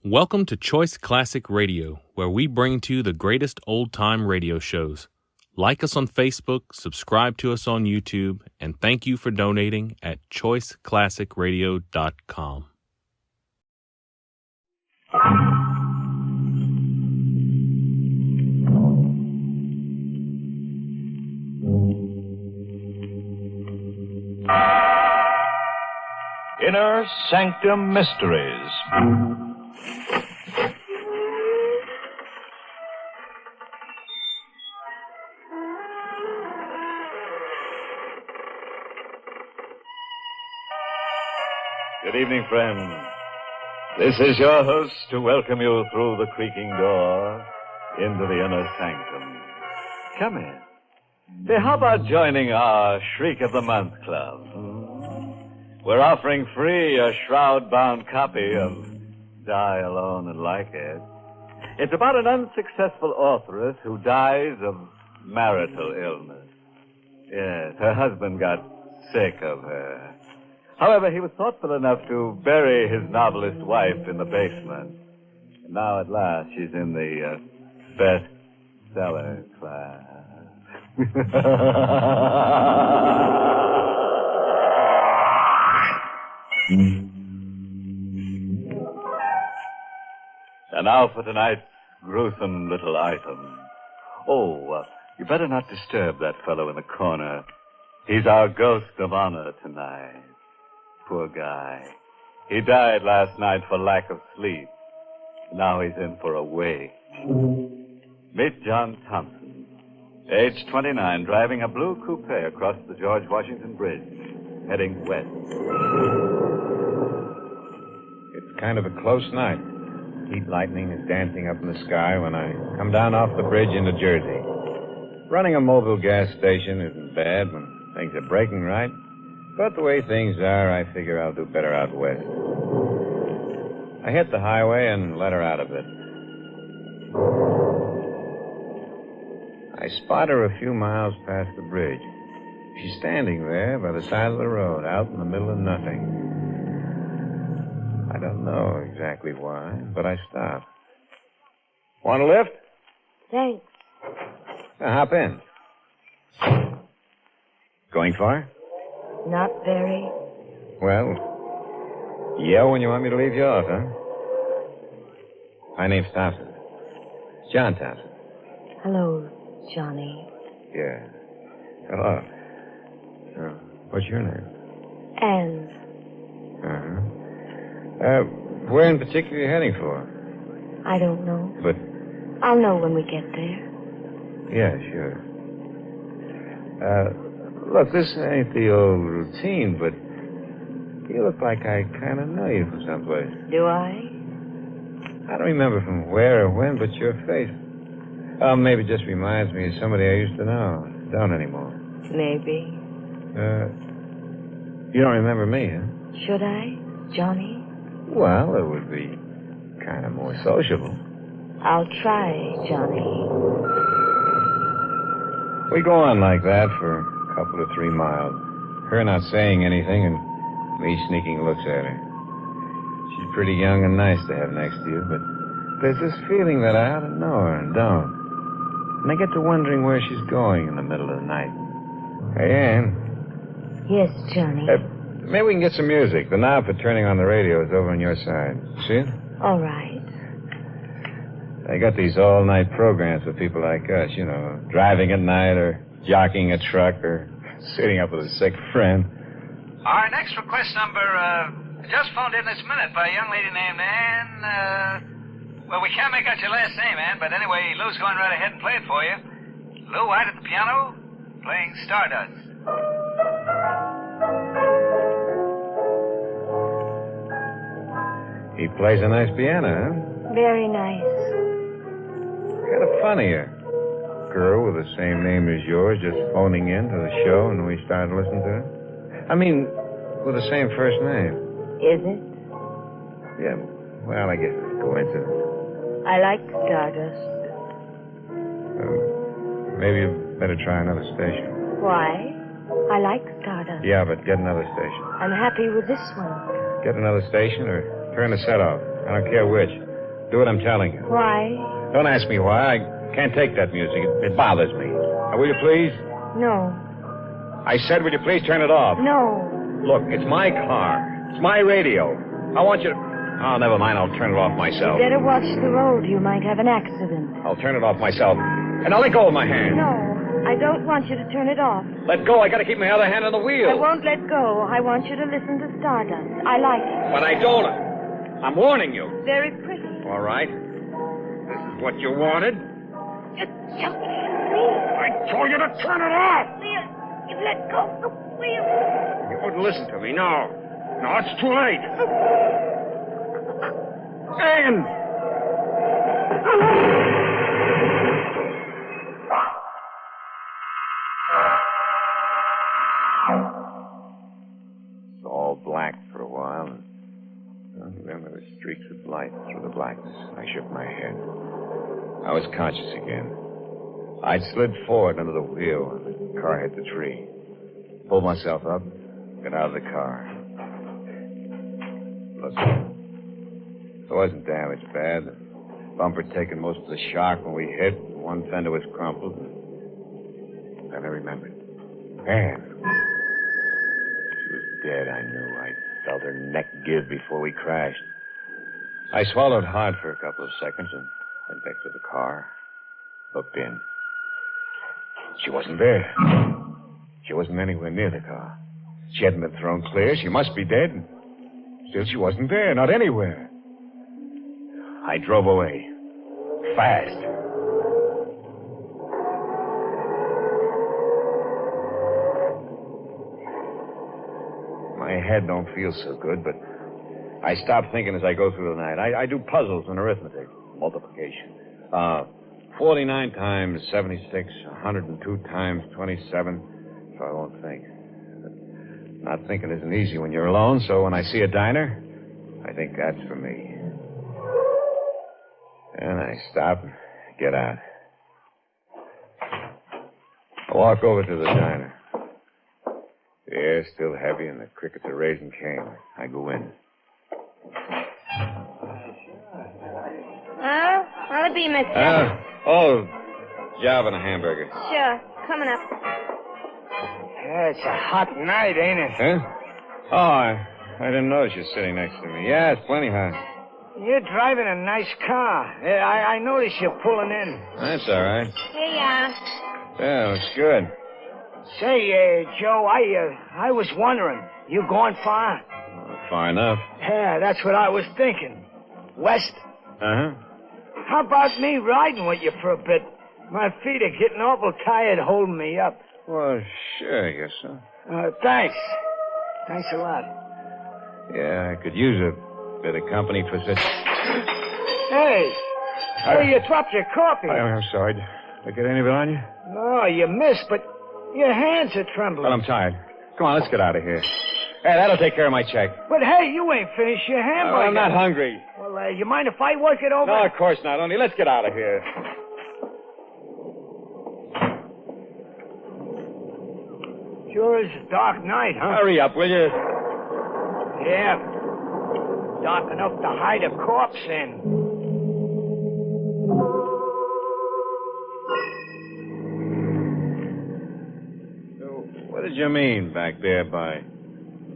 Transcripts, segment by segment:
Welcome to Choice Classic Radio, where we bring to you the greatest old-time radio shows. Like us on Facebook, subscribe to us on YouTube, and thank you for donating at choiceclassicradio.com. Inner Sanctum Mysteries. Good evening, friends. This is your host to welcome you through the creaking door into the inner sanctum. Come in. Hey, how about joining our Shriek of the Month Club? We're offering free a shroud-bound copy of Die Alone and Like It. It's about an unsuccessful authoress who dies of marital illness. Yes, her husband got sick of her. However, he was thoughtful enough to bury his novelist wife in the basement. And now, at last, she's in the bestseller class. And now for tonight's gruesome little item. You better not disturb that fellow in the corner. He's our ghost of honor tonight. Poor guy. He died last night for lack of sleep. Now he's in for a wake. Meet John Thompson, age 29, driving a blue coupe across the George Washington Bridge, heading west. It's kind of a close night. Heat lightning is dancing up in the sky when I come down off the bridge into Jersey. Running a mobile gas station isn't bad when things are breaking right. But the way things are, I figure I'll do better out west. I hit the highway and let her out a bit. I spot her a few miles past the bridge. She's standing there by the side of the road, out in the middle of nothing. I don't know exactly why, but I stop. Want a lift? Thanks. Hop in. Going far? Not very. Well, yell when you want me to leave you off, huh? My name's Thompson. John Thompson. Hello, Johnny. Yeah. Hello. What's your name? Anne. Where in particular are you heading for? I don't know. But... I'll know when we get there. Yeah, sure. Look, this ain't the old routine, but you look like I kind of know you from someplace. Do I? I don't remember from where or when, but your face. Oh, maybe it just reminds me of somebody I used to know. Don't anymore. Maybe. You don't remember me, huh? Should I, Johnny? Well, it would be kind of more sociable. I'll try, Johnny. We go on like that for a couple of 3 miles. Her not saying anything and me sneaking looks at her. She's pretty young and nice to have next to you, but there's this feeling that I ought to know her and don't. And I get to wondering where she's going in the middle of the night. Hey, Ann. Yes, Johnny. Maybe we can get some music. The knob for turning on the radio is over on your side. See it? All right. They got these all-night programs for people like us, you know, driving at night or jockeying a truck or sitting up with a sick friend. Our next request number, just phoned in this minute by a young lady named Ann, well, we can't make out your last name, Ann, but anyway, Lou's going right ahead and play it for you. Lou White at the piano, playing Stardust. He plays a nice piano, huh? Very nice. Kind of funny, a girl with the same name as yours just phoning in to the show and we started listening to her. I mean, with the same first name. Is it? Yeah, well, I guess it's a coincidence. I like Stardust. Maybe you better try another station. Why? I like Stardust. Yeah, but get another station. I'm happy with this one. Get another station or turn the set off. I don't care which. Do what I'm telling you. Why? Don't ask me why. I can't take that music. It bothers me. Now, will you please? No. I said, will you please turn it off? No. Look, it's my car. It's my radio. I want you to... Oh, never mind. I'll turn it off myself. Better watch the road. You might have an accident. I'll turn it off myself. And now let go of my hand. No. I don't want you to turn it off. Let go. I got to keep my other hand on the wheel. I won't let go. I want you to listen to Stardust. I like it. But I don't. I'm warning you. Very pretty. All right. This is what you wanted. Just please. I told you to turn it off. Leah, you let go of the wheel. You wouldn't listen to me. No. No, it's too late. And... It's all black for a while. And then there were streaks of light through the blackness. I shook my head. I was conscious again. I'd slid forward under the wheel and the car hit the tree. Pulled myself up, got out of the car. Look, it wasn't damaged bad. The bumper taken most of the shock when we hit. One fender was crumpled. Then I remembered. Anne. She was dead, I knew. I felt her neck give before we crashed. I swallowed hard for a couple of seconds and went back to the car. Looked in. She wasn't there. She wasn't anywhere near the car. She hadn't been thrown clear. She must be dead. Still, she wasn't there. Not anywhere. I drove away. Fast. My head don't feel so good, but I stop thinking as I go through the night. I do puzzles and arithmetic, multiplication. 49 times 76, 102 times 27, so I won't think. But not thinking isn't easy when you're alone, so when I see a diner, I think that's for me. And I stop and get out. I walk over to the diner. The air's still heavy and the crickets are raising cane. I go in. I'll be Miss Job and a hamburger. Sure. Coming up. Yeah, it's a hot night, ain't it? Huh? Oh, I didn't notice you sitting next to me. Yeah, it's plenty hot. You're driving a nice car. Yeah, I noticed you pulling in. That's all right. Here you are. Yeah, looks good. Say, Joe, I was wondering, you going far? Far enough. Yeah, that's what I was thinking. West? Uh-huh. How about me riding with you for a bit? My feet are getting awful tired holding me up. Well, sure, I guess so. Thanks. Thanks a lot. Yeah, I could use a bit of company for such... Hey, you dropped your coffee. I'm sorry. Did I get any of it on you? No, you missed, but your hands are trembling. Well, I'm tired. Come on, let's get out of here. Hey, that'll take care of my check. But, hey, you ain't finished your hamburger. I'm not hungry. Well, you mind if I work it over? No, of course not. Only let's get out of here. Sure is a dark night, huh? Hurry up, will you? Yeah. Dark enough to hide a corpse in. So, what did you mean back there by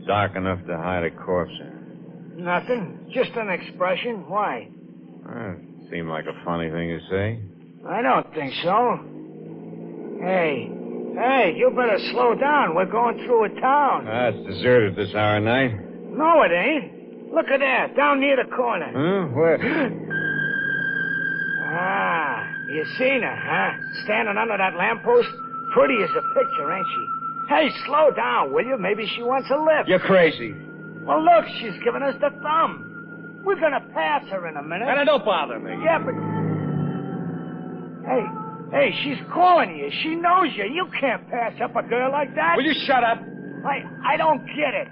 dark enough to hide a corpse in? Nothing. Just an expression. Why? It seemed like a funny thing to say. I don't think so. Hey, you better slow down. We're going through a town. It's deserted this hour of night. No, it ain't. Look at that, down near the corner. Huh? Where? You seen her, huh? Standing under that lamppost? Pretty as a picture, ain't she? Hey, slow down, will you? Maybe she wants a lift. You're crazy. Well, look, she's giving us the thumb. We're gonna pass her in a minute. And it don't bother me. Yeah, but... Hey, she's calling you. She knows you. You can't pass up a girl like that. Will you shut up? I don't get it.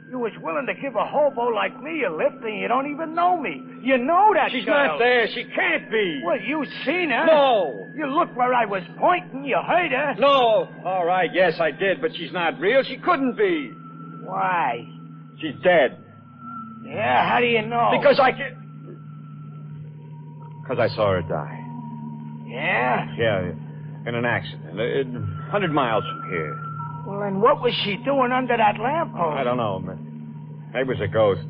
You was willing to give a hobo like me a lift, and you don't even know me. You know that She's girl. not there. She can't be. Well, you seen her. No. You looked where I was pointing. You heard her. No. All right, yes, I did, but she's not real. She couldn't be. Why? She's dead. Yeah, how do you know? Because I can... Because I saw her die. Yeah? Yeah, in an accident. 100 miles from here. Well, then what was she doing under that lamppost? I don't know, man. Maybe it was a ghost.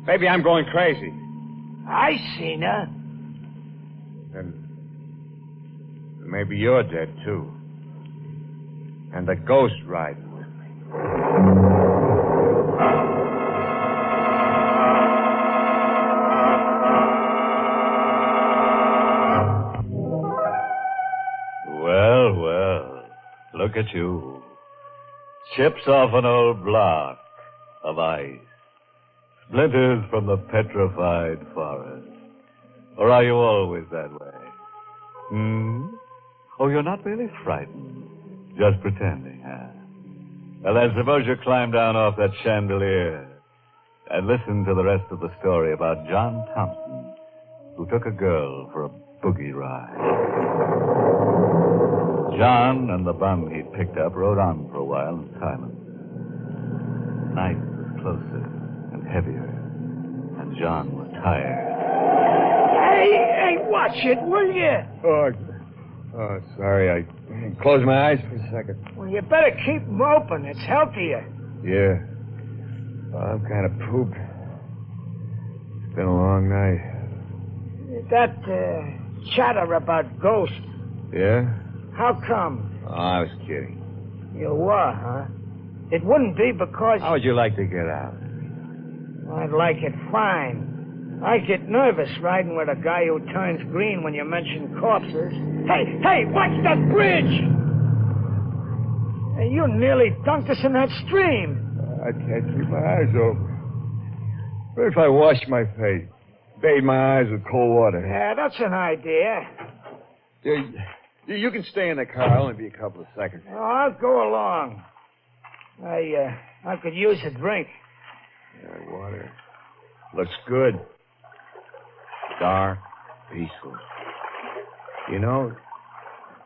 Maybe I'm going crazy. I seen her. And maybe you're dead, too. And the ghost riding with me. Well, well, look at you. Chips off an old block of ice. Splinters from the petrified forest. Or are you always that way? Oh, you're not really frightened. Just pretending, huh? Well, then suppose you climb down off that chandelier and listen to the rest of the story about John Thompson, who took a girl for a boogie ride. John and the bum he'd picked up rode on for a while in silence. Night was closer and heavier, and John was tired. Hey, watch it, will you? Oh, sorry. I closed my eyes for a second. Well, you better keep them open. It's healthier. Yeah. I'm kind of pooped. It's been a long night. That chatter about ghosts, Yeah? how come? Oh, I was kidding. You were, huh? It wouldn't be because... How would you like to get out? I'd like it fine. I get nervous riding with a guy who turns green when you mention corpses. Hey, watch that bridge! Hey, you nearly dunked us in that stream. I can't keep my eyes open. What if I wash my face? Bathe my eyes with cold water? Yeah, that's an idea. You can stay in the car. I'll only be a couple of seconds. Oh, I'll go along. I could use a drink. Yeah, water. Looks good. Dark, peaceful. You know,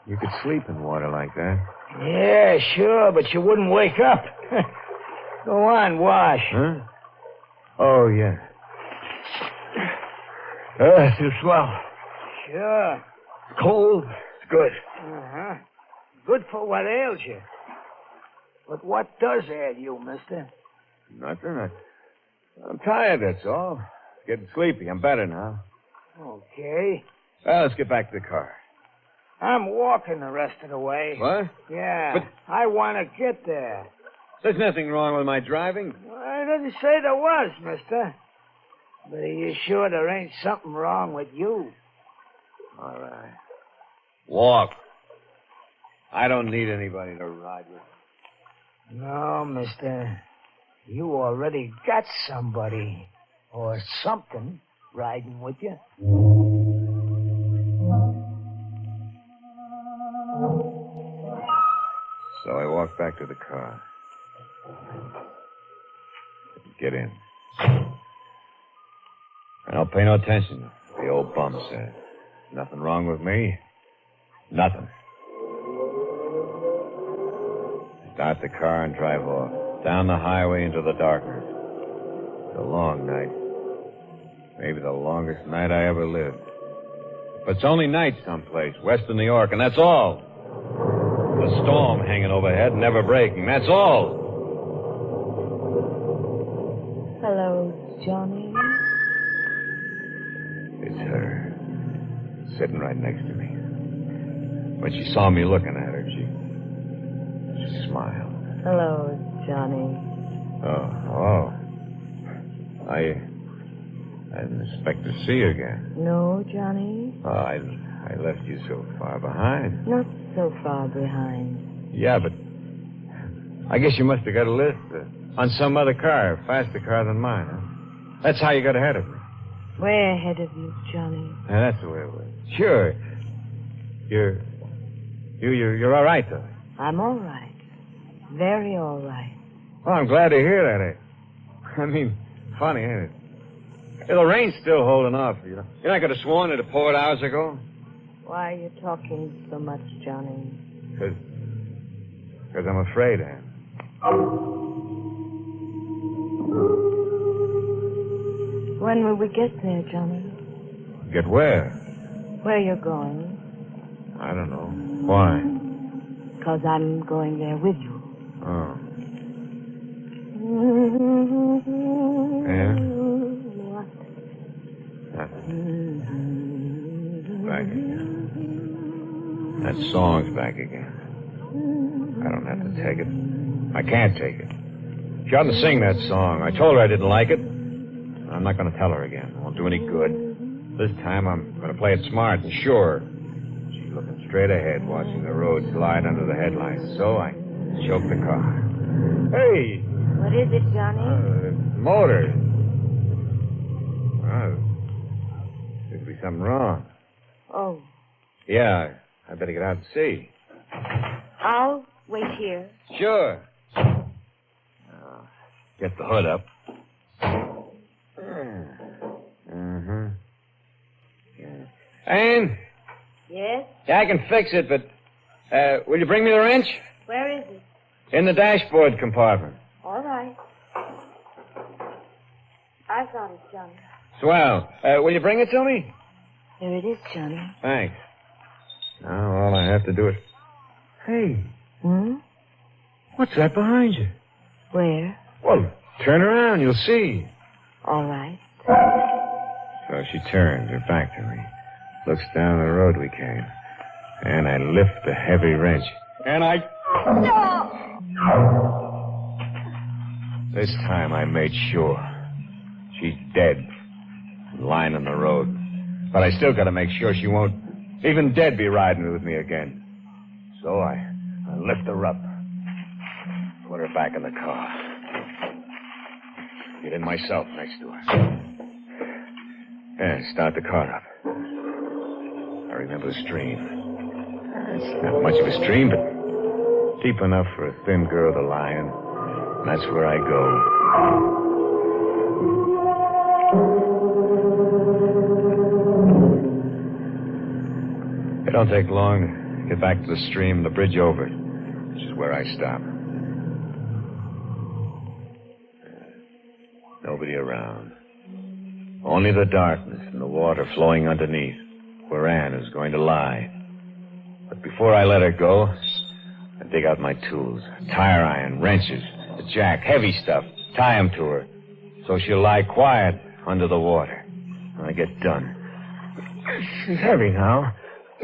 you could sleep in water like that. Yeah, sure, but you wouldn't wake up. Go on, wash. Huh? Oh, yeah. It's swell. Sure. Cold. It's good. Uh-huh. Good for what ails you. But what does ail you, mister? Nothing. I'm tired, that's all. Getting sleepy. I'm better now. Okay. Well, let's get back to the car. I'm walking the rest of the way. What? Yeah. But- I want to get there. There's nothing wrong with my driving. I didn't say there was, mister. But are you sure there ain't something wrong with you? All right. Walk. I don't need anybody to ride with. No, mister. You already got somebody or something riding with you. So I walked back to the car. Get in. I don't pay no attention, the old bum said. Nothing wrong with me. Nothing. Start the car and drive off. Down the highway into the darkness. It's a long night. Maybe the longest night I ever lived. But it's only night someplace, west of New York, and that's all. The storm hanging overhead, never breaking. That's all. Hello, Johnny. It's her. Sitting right next to me. When she saw me looking at her, she smiled. Hello, Johnny. Oh. I didn't expect to see you again. No, Johnny? Oh, I left you so far behind. Not so far behind. Yeah, but I guess you must have got a lift on some other car, faster car than mine, huh? That's how you got ahead of me. Way ahead of you, Johnny. Yeah, that's the way it was. Sure. You're all right, though. I'm all right. Very all right. Well, I'm glad to hear that. I mean, funny, ain't it? Yeah, the rain's still holding off. You're not going to sworn it had poured hours ago? Why are you talking so much, Johnny? Because I'm afraid, Ann. When will we get there, Johnny? Get where? Where you going? I don't know. Why? 'Cause I'm going there with you. Oh. Yeah? What? Nothing. Back again. That song's back again. I don't have to take it. I can't take it. She oughtn't sing that song. I told her I didn't like it. I'm not going to tell her again. It won't do any good. This time I'm going to play it smart and sure. She's looking straight ahead, watching the road slide under the headlights. So I choked the car. Hey! What is it, Johnny? Motor. There'd be something wrong. Oh, Yeah, I better get out and see. I'll wait here. Sure. Get the hood up. Mm-hmm. Yeah. Anne? Yes? Yeah, I can fix it, but will you bring me the wrench? Where is it? In the dashboard compartment. All right. I got it, Johnny. Swell. Will you bring it to me? Here it is, Johnny. Thanks. Now all I have to do is... Hey, Hmm? what's that behind you? Where? Well, turn around. You'll see. All right. So she turns her back to me, looks down the road we came, and I lift the heavy wrench. And I... No! This time I made sure. She's dead, lying on the road. But I still got to make sure she won't, even dead, be riding with me again. So I lift her up, put her back in the car. Get in myself next to her. Yeah, start the car up. I remember the stream. It's not much of a stream, but deep enough for a thin girl to lie in. And that's where I go. It don't take long to get back to the stream and the bridge over, which is where I stop. Nobody around. Only the darkness and the water flowing underneath, where Anne is going to lie. But before I let her go, I dig out my tools. Tire iron, wrenches, a jack, heavy stuff. Tie 'em to her, so she'll lie quiet under the water. When I get done. She's heavy now.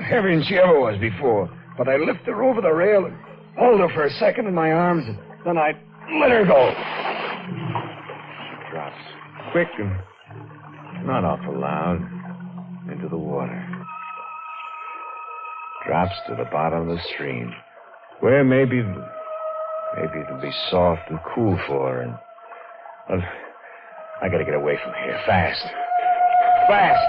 Heavier than she ever was before. But I lift her over the rail and hold her for a second in my arms, and then I let her go. She drops quick and not awful loud into the water. Drops to the bottom of the stream, where maybe it'll be soft and cool for her. And well, I gotta get away from here fast. Fast!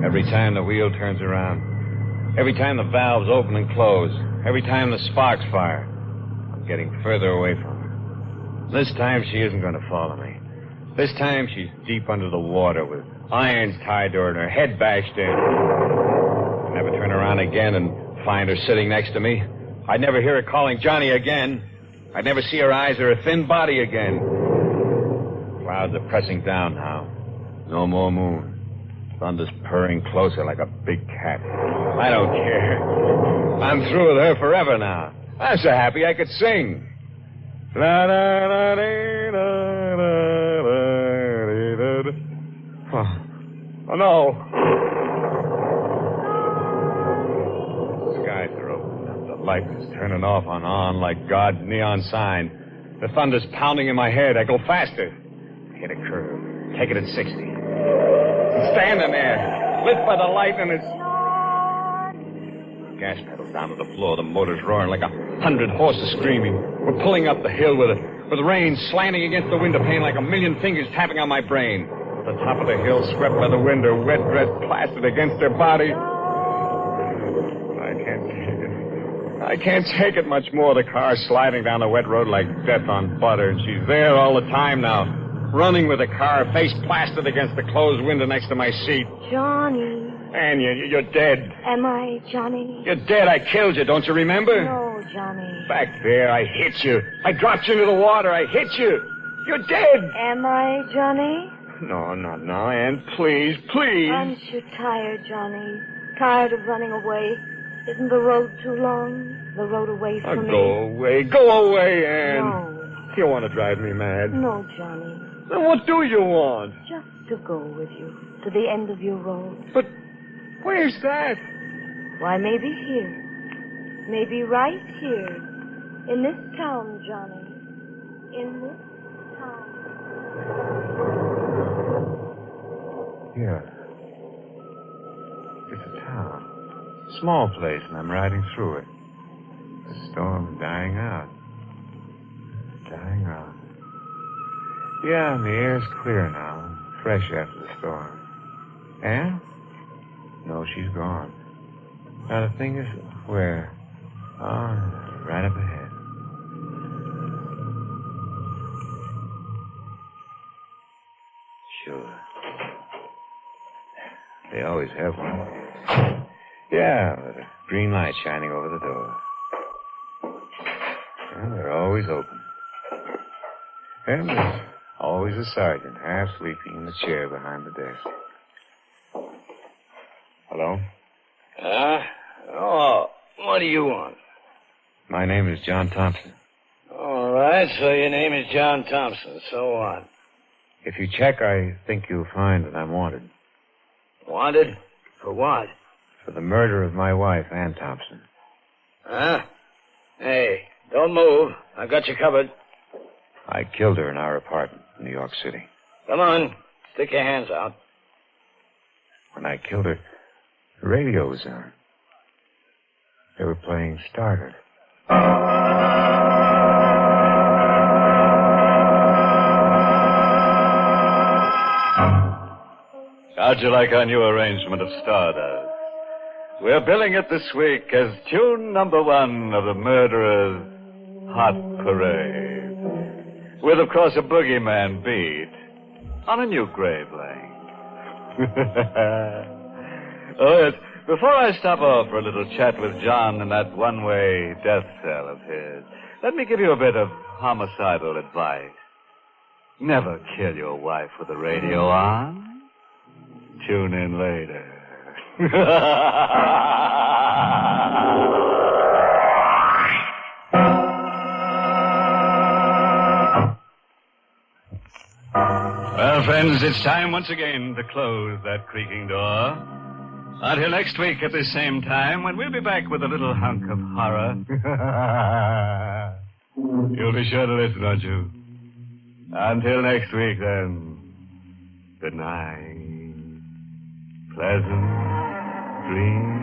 Every time the wheel turns around, every time the valves open and close, every time the sparks fire, I'm getting further away from her. This time she isn't going to follow me. This time she's deep under the water with irons tied to her and her head bashed in. I'd never turn around again and find her sitting next to me. I'd never hear her calling Johnny again. I'd never see her eyes or her thin body again. Clouds are pressing down now. No more moon. Thunder's purring closer like a big cat. I don't care. I'm through with her forever now. I'm so happy I could sing. Oh, no. The skies are opening up. The light is turning off and on like God's neon sign. The thunder's pounding in my head. I go faster. Hit a curve. Take it at 60. Standing there, lit by the light, and it's... Gas pedals down to the floor. The motor's roaring like 100 horses screaming. We're pulling up the hill with rain slanting against the window pane like a million fingers tapping on my brain. The top of the hill swept by the wind, her wet dress plastered against her body. I can't take it. I can't take it much more. The car sliding down the wet road like death on butter, and she's there all the time now. Running with the car, face plastered against the closed window next to my seat. Johnny. Anne, you're dead. Am I, Johnny? You're dead. I killed you. Don't you remember? No, Johnny. Back there, I hit you. I dropped you into the water. I hit you. You're dead! Am I, Johnny? No, not now, Ann. Please, please. Aren't you tired, Johnny? Tired of running away? Isn't the road too long? The road away from me? Go away. Go away, Ann. No. You want to drive me mad. No, Johnny. Then what do you want? Just to go with you to the end of your road. But where's that? Why, maybe here. Maybe right here. In this town, Johnny. In this town. Yeah. It's a town. Small place, and I'm riding through it. The storm's dying out. Dying out. Yeah, and the air's clear now. Fresh after the storm. Ann? No, she's gone. Now, the thing is, where? Oh, right up ahead. Sure. They always have one. Yeah, with a green light shining over the door. And they're always open. And there's always a sergeant half sleeping in the chair behind the desk. Hello? What do you want? My name is John Thompson. All right, so your name is John Thompson. So what? If you check, I think you'll find that I'm wanted. Wanted? For what? For the murder of my wife, Ann Thompson. Huh? Hey, don't move. I got you covered. I killed her in our apartment in New York City. Come on. Stick your hands out. When I killed her, the radio was on. They were playing Starter. How'd you like our new arrangement of Stardust? We're billing it this week as tune number 1 of the Murderer's Hot Parade. With, of course, a boogeyman beat on a new grave lane. Oh, yes. Before I stop off for a little chat with John in that one-way death cell of his, let me give you a bit of homicidal advice. Never kill your wife with the radio on. Tune in later. Well, friends, it's time once again to close that creaking door. Until next week at this same time, when we'll be back with a little hunk of horror. You'll be sure to listen, won't you? Until next week, then. Good night. Pleasant dreams.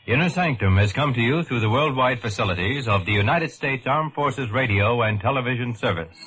Inner Sanctum has come to you through the worldwide facilities of the United States Armed Forces Radio and Television Service.